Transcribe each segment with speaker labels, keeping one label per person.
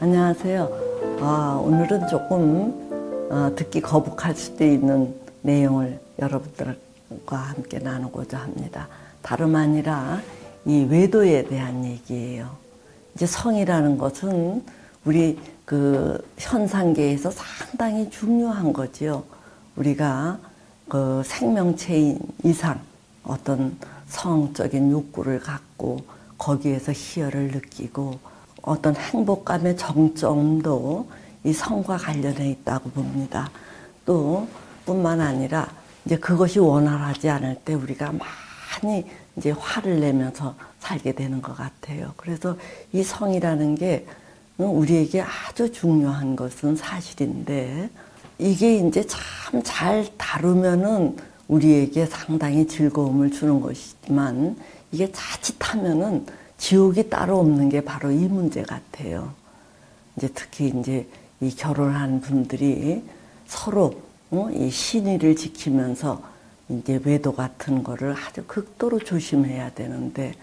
Speaker 1: 안녕하세요. 오늘은 조금 듣기 거북할 수도 있는 내용을 여러분들과 함께 나누고자 합니다. 다름 아니라 이 외도에 대한 얘기예요. 이제 성이라는 것은 우리 그 현상계에서 상당히 중요한 거지요. 우리가 그 생명체인 이상 어떤 성적인 욕구를 갖고 거기에서 희열을 느끼고 어떤 행복감의 정점도 이 성과 관련해 있다고 봅니다. 또 뿐만 아니라 이제 그것이 원활하지 않을 때 우리가 많이 이제 화를 내면서 살게 되는 것 같아요. 그래서 이 성이라는 게 우리에게 아주 중요한 것은 사실인데 이게 이제 참 잘 다루면은 우리에게 상당히 즐거움을 주는 것이지만 이게 자칫하면은 지옥이 따로 없는 게 바로 이 문제 같아요. 이제 특히 이제 이 결혼한 분들이 서로 이 신의를 지키면서 이제 외도 같은 거를 아주 극도로 조심해야 되는데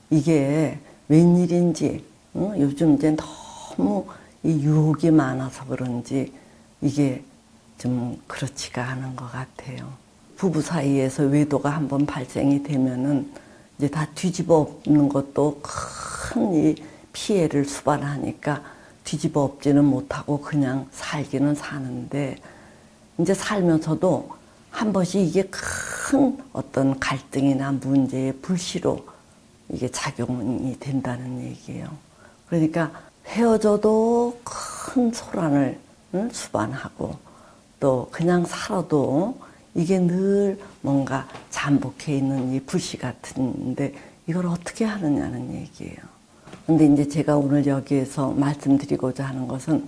Speaker 1: 이게 웬일인지 요즘 이제 너무 이 유혹이 많아서 그런지 이게 좀 그렇지가 않은 것 같아요. 부부 사이에서 외도가 한번 발생이 되면은 이제 다 뒤집어 엎는 것도 큰 이 피해를 수반하니까 뒤집어 엎지는 못하고 그냥 살기는 사는데 이제 살면서도 한 번씩 이게 큰 어떤 갈등이나 문제의 불씨로 이게 작용이 된다는 얘기예요. 그러니까 헤어져도 큰 소란을 수반하고 또 그냥 살아도 이게 늘 뭔가 잠복해 있는 이 불씨 같은데 이걸 어떻게 하느냐는 얘기예요. 근데 이제 제가 오늘 여기에서 말씀드리고자 하는 것은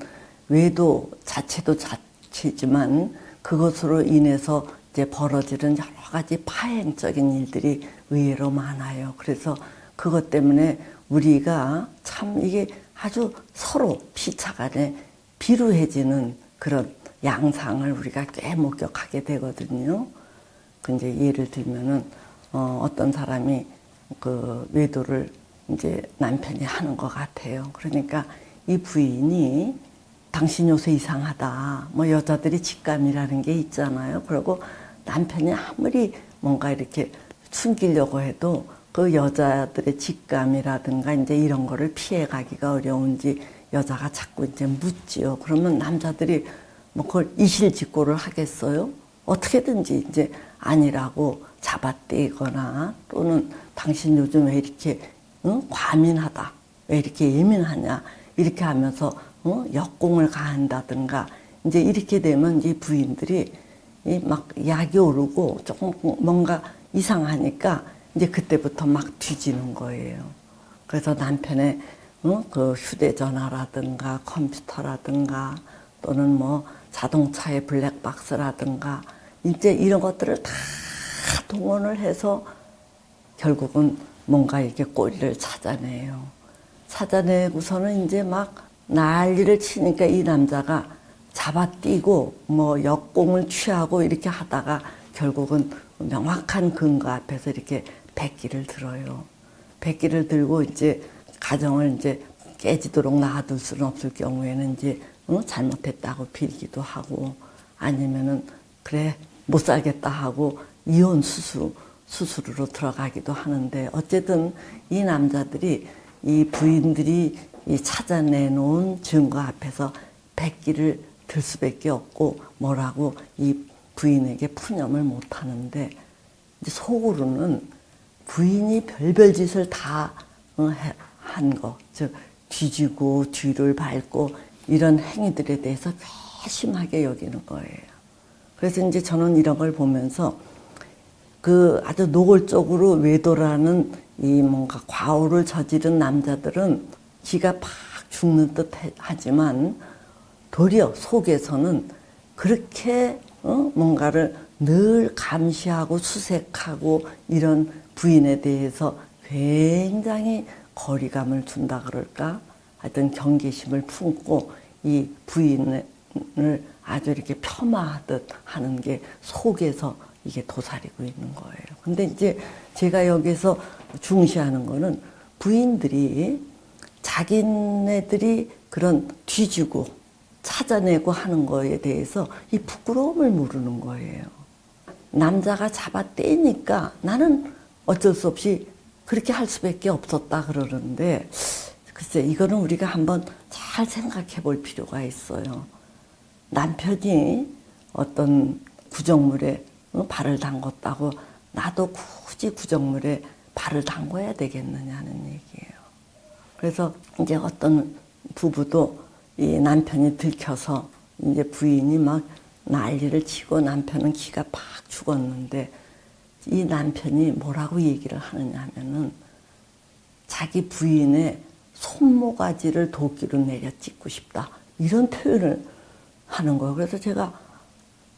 Speaker 1: 외도 자체도 자체지만 그것으로 인해서 이제 벌어지는 여러 가지 파행적인 일들이 의외로 많아요. 그래서 그것 때문에 우리가 참 이게 아주 서로 피차간에 비루해지는 그런 양상을 우리가 꽤 목격하게 되거든요. 근데 예를 들면은 어떤 사람이 그 외도를 이제 남편이 하는 것 같아요. 그러니까 이 부인이 당신 요새 이상하다. 뭐 여자들이 직감이라는 게 있잖아요. 그리고 남편이 아무리 뭔가 이렇게 숨기려고 해도 그 여자들의 직감이라든가 이제 이런 거를 피해 가기가 어려운지 여자가 자꾸 이제 묻지요. 그러면 남자들이 뭐 그걸 이실직고를 하겠어요? 어떻게든지 이제 아니라고 잡아떼거나 또는 당신 요즘 왜 이렇게 과민하다, 왜 이렇게 예민하냐 이렇게 하면서 역공을 가한다든가 이제 이렇게 되면 이 부인들이 막 약이 오르고 조금 뭔가 이상하니까 이제 그때부터 막 뒤지는 거예요. 그래서 남편의 그 휴대전화라든가 컴퓨터라든가 또는 뭐 자동차의 블랙박스라든가 이제 이런 것들을 다 동원을 해서 결국은 뭔가 이렇게 꼬리를 찾아내요. 찾아내고서는 이제 막 난리를 치니까 이 남자가 잡아뛰고 뭐 역공을 취하고 이렇게 하다가 결국은 명확한 근거 앞에서 이렇게 백기를 들어요. 백기를 들고 이제 가정을 이제 깨지도록 놔둘 수는 없을 경우에는 이제 잘못했다고 빌기도 하고 아니면은 그래 못 살겠다 하고 이혼 수술으로 들어가기도 하는데 어쨌든 이 남자들이 이 부인들이 이 찾아내놓은 증거 앞에서 백기를 들 수밖에 없고 뭐라고 이 부인에게 푸념을 못 하는데 이제 속으로는 부인이 별별 짓을 다 한 거, 즉 뒤지고 뒤를 밟고 이런 행위들에 대해서 괘씸하게 여기는 거예요. 그래서 이제 저는 이런 걸 보면서 그 아주 노골적으로 외도라는 이 뭔가 과오를 저지른 남자들은 지가 팍 죽는 듯 하지만 도리어 속에서는 그렇게 뭔가를 늘 감시하고 수색하고 이런 부인에 대해서 굉장히 거리감을 둔다 그럴까? 하여튼 경계심을 품고 이 부인을 아주 이렇게 폄하하듯 하는 게 속에서 이게 도사리고 있는 거예요. 근데 이제 제가 여기서 중시하는 거는 부인들이 자기네들이 그런 뒤지고 찾아내고 하는 거에 대해서 이 부끄러움을 모르는 거예요. 남자가 잡아떼니까 나는 어쩔 수 없이 그렇게 할 수밖에 없었다 그러는데, 글쎄 이거는 우리가 한번 잘 생각해 볼 필요가 있어요. 남편이 어떤 구정물에 발을 담궜다고 나도 굳이 구정물에 발을 담궈야 되겠느냐는 얘기예요. 그래서 이제 어떤 부부도 이 남편이 들켜서 이제 부인이 막 난리를 치고 남편은 기가 팍 죽었는데, 이 남편이 뭐라고 얘기를 하느냐 하면은 자기 부인의 손모가지를 도끼로 내려 찍고 싶다, 이런 표현을 하는 거예요. 그래서 제가,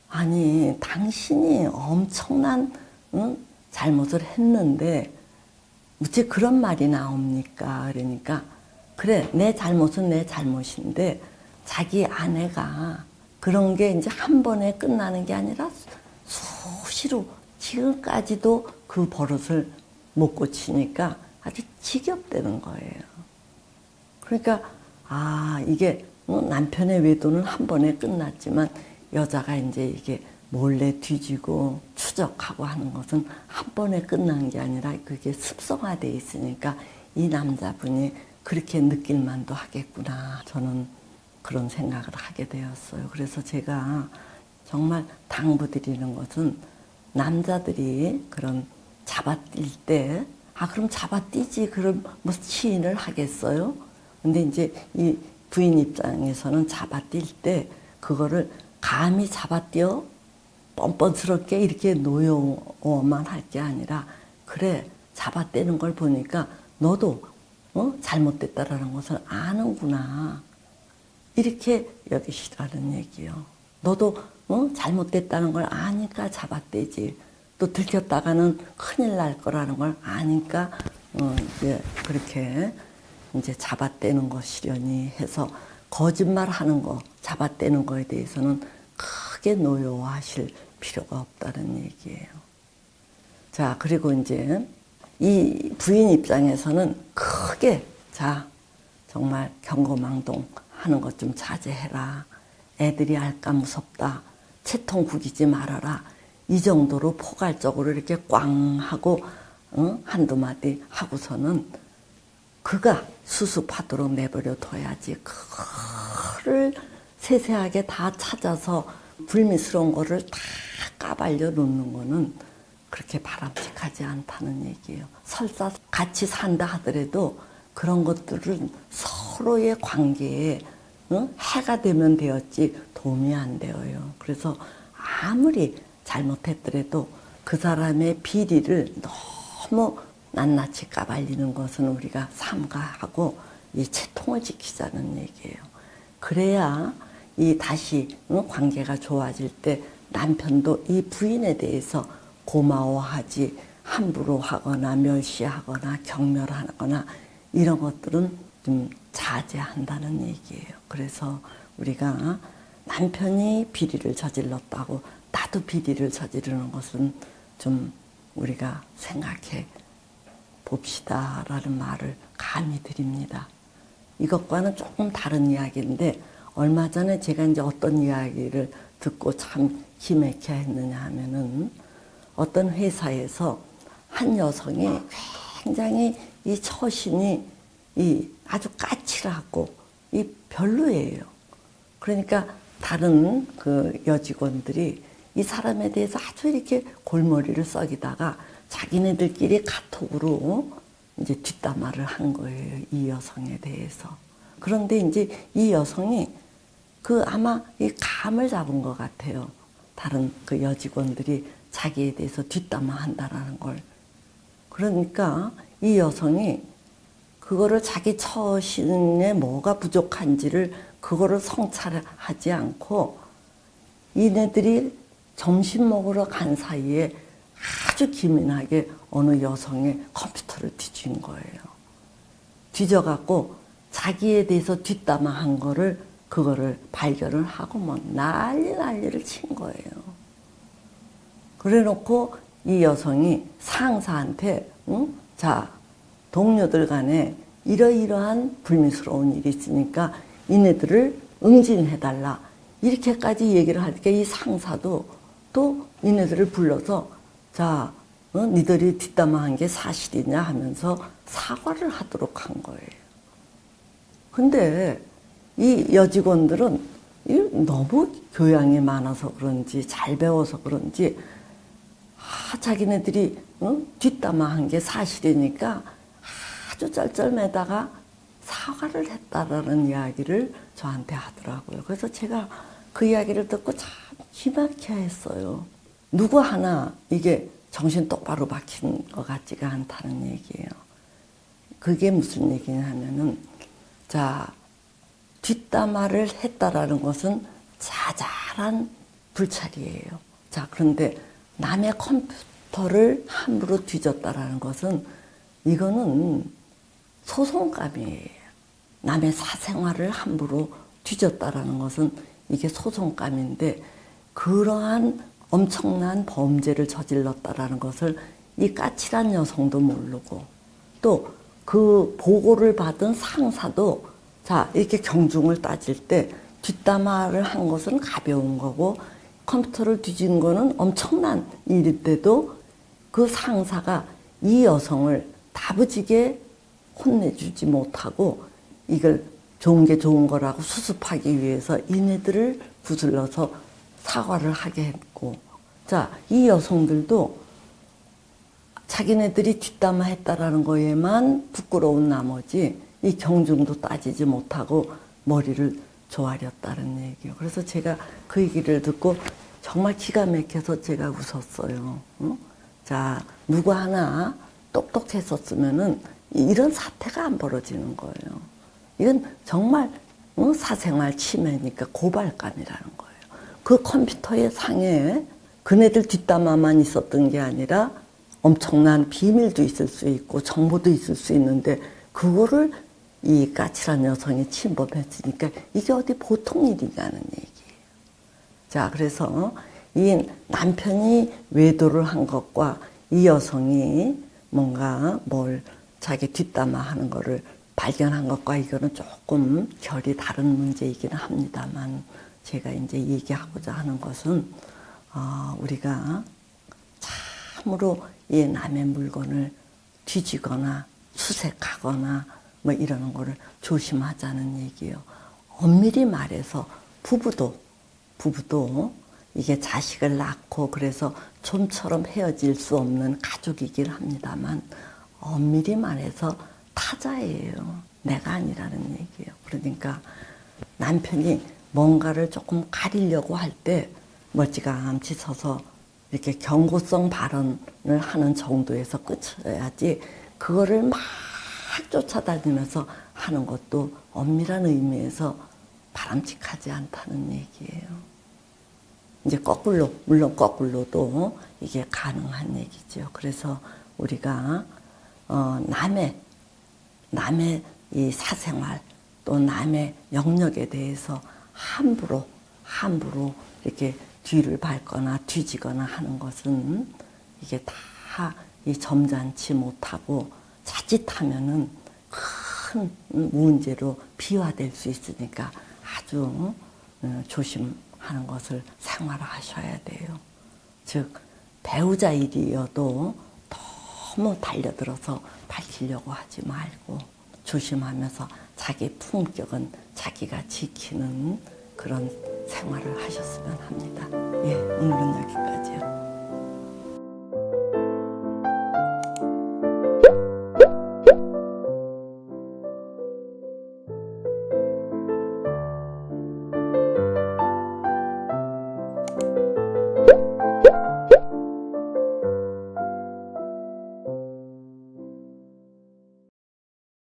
Speaker 1: 아니 당신이 엄청난 잘못을 했는데 어째 그런 말이 나옵니까? 그러니까 그래, 내 잘못은 내 잘못인데 자기 아내가 그런 게 이제 한 번에 끝나는 게 아니라 수시로 지금까지도 그 버릇을 못 고치니까 아주 지겹다는 거예요. 그러니까 이게 남편의 외도는 한 번에 끝났지만 여자가 이제 이게 몰래 뒤지고 추적하고 하는 것은 한 번에 끝난 게 아니라 그게 습성화되어 있으니까 이 남자분이 그렇게 느낄 만도 하겠구나, 저는 그런 생각을 하게 되었어요. 그래서 제가 정말 당부드리는 것은, 남자들이 그런 잡아뛸 때 그럼 잡아뛰지, 그럼 뭐 시인을 하겠어요? 근데 이제 이 부인 입장에서는 잡아뛸 때 그거를 감히 잡아뛰어 뻔뻔스럽게 이렇게 노여워만 할 게 아니라, 그래 잡아떼는 걸 보니까 너도 잘못됐다라는 것을 아는구나, 이렇게 여기시라는 얘기요. 너도 잘못됐다는 걸 아니까 잡아떼지, 또 들켰다가는 큰일 날 거라는 걸 아니까 이제 그렇게 이제 잡아떼는 것이려니 해서, 거짓말하는 거, 잡아떼는 거에 대해서는 크게 노여워하실 필요가 없다는 얘기예요. 자, 그리고 이제 이 부인 입장에서는 크게, 자, 정말 경거망동 하는 것 좀 자제해라, 애들이 알까 무섭다, 채통 구기지 말아라, 이 정도로 포괄적으로 이렇게 꽝 하고 한두 마디 하고서는 그가 수습하도록 내버려 둬야지, 그를 세세하게 다 찾아서 불미스러운 거를 다 까발려 놓는 거는 그렇게 바람직하지 않다는 얘기예요. 설사 같이 산다 하더라도 그런 것들은 서로의 관계에 해가 되면 되었지 도움이 안 되어요. 그래서 아무리 잘못했더라도 그 사람의 비리를 너무 낱낱이 까발리는 것은 우리가 삼가하고 이 채통을 지키자는 얘기예요. 그래야 이 다시 관계가 좋아질 때 남편도 이 부인에 대해서 고마워하지, 함부로 하거나 멸시하거나 경멸하거나 이런 것들은 좀 자제한다는 얘기예요. 그래서 우리가 남편이 비리를 저질렀다고 나도 비리를 저지르는 것은 좀 우리가 생각해 봅시다라는 말을 감히 드립니다. 이것과는 조금 다른 이야기인데, 얼마 전에 제가 이제 어떤 이야기를 듣고 참 기맥혀 했느냐 하면은, 어떤 회사에서 한 여성이 굉장히 이 처신이 아주 까칠하고 별로예요. 그러니까 다른 그 여직원들이 이 사람에 대해서 아주 이렇게 골머리를 썩이다가 자기네들끼리 카톡으로 이제 뒷담화를 한 거예요, 이 여성에 대해서. 그런데 이제 이 여성이 아마 이 감을 잡은 것 같아요. 다른 그 여직원들이 자기에 대해서 뒷담화한다라는 걸. 그러니까 이 여성이 그거를 자기 처신에 뭐가 부족한지를 그거를 성찰하지 않고, 이네들이 점심 먹으러 간 사이에 아주 기민하게 어느 여성의 컴퓨터를 뒤진 거예요. 뒤져갖고 자기에 대해서 뒷담화한 그거를 발견을 하고 뭐 난리를 친 거예요. 그래놓고 이 여성이 상사한테, 자, 동료들 간에 이러이러한 불미스러운 일이 있으니까 이네들을 응징해달라. 이렇게까지 얘기를 하니까 이 상사도 또 이네들을 불러서 자, 니들이 뒷담화한 게 사실이냐 하면서 사과를 하도록 한 거예요. 근데 이 여직원들은 너무 교양이 많아서 그런지 잘 배워서 그런지 자기네들이 뒷담화한 게 사실이니까 아주 쩔쩔매다가 사과를 했다라는 이야기를 저한테 하더라고요. 그래서 제가 그 이야기를 듣고 참 기막혀 했어요. 누구 하나 이게 정신 똑바로 박힌 것 같지가 않다는 얘기예요. 그게 무슨 얘기냐면은 자, 뒷담화를 했다라는 것은 자잘한 불찰이에요. 자, 그런데 남의 컴퓨터를 함부로 뒤졌다라는 것은 이거는 소송감이에요. 남의 사생활을 함부로 뒤졌다라는 것은 이게 소송감인데 그러한 엄청난 범죄를 저질렀다라는 것을 이 까칠한 여성도 모르고 또 그 보고를 받은 상사도 자, 이렇게 경중을 따질 때 뒷담화를 한 것은 가벼운 거고 컴퓨터를 뒤진 거는 엄청난 일일 때도 그 상사가 이 여성을 다부지게 혼내주지 못하고 이걸 좋은 게 좋은 거라고 수습하기 위해서 이네들을 구슬러서 사과를 하게 했고 자, 이 여성들도 자기네들이 뒷담화했다라는 거에만 부끄러운 나머지 이 경중도 따지지 못하고 머리를 조아렸다는 얘기예요. 그래서 제가 그 얘기를 듣고 정말 기가 막혀서 제가 웃었어요. 자, 누구 하나 똑똑했었으면은 이런 사태가 안 벌어지는 거예요. 이건 정말 사생활 침해니까 고발감이라는 거예요. 그 컴퓨터의 상에 그네들 뒷담화만 있었던 게 아니라 엄청난 비밀도 있을 수 있고 정보도 있을 수 있는데 그거를 이 까칠한 여성이 침범했으니까 이게 어디 보통 일이냐는 얘기예요. 자, 그래서 이 남편이 외도를 한 것과 이 여성이 뭔가 뭘 자기 뒷담화하는 거를 발견한 것과 이거는 조금 결이 다른 문제이기는 합니다만 제가 이제 얘기하고자 하는 것은 우리가 참으로 이 남의 물건을 뒤지거나 수색하거나 뭐 이러는 거를 조심하자는 얘기예요. 엄밀히 말해서 부부도 이게 자식을 낳고 그래서 좀처럼 헤어질 수 없는 가족이긴 합니다만 엄밀히 말해서 타자예요. 내가 아니라는 얘기예요. 그러니까 남편이 뭔가를 조금 가리려고 할 때 멀찌감치 서서 이렇게 경고성 발언을 하는 정도에서 끝이어야지 그거를 막 쫓아다니면서 하는 것도 엄밀한 의미에서 바람직하지 않다는 얘기예요. 이제 거꾸로, 물론 거꾸로도 이게 가능한 얘기죠. 그래서 우리가 남의 이 사생활 또 남의 영역에 대해서 함부로 이렇게 뒤를 밟거나 뒤지거나 하는 것은 이게 다 이 점잖지 못하고 자칫하면은 큰 문제로 비화될 수 있으니까 아주 조심하는 것을 생활하셔야 돼요. 즉 배우자 일이어도 너무 달려들어서 밝히려고 하지 말고 조심하면서 자기 품격은 자기가 지키는 그런 생활을 하셨으면 합니다. 예, 오늘은 여기까지요.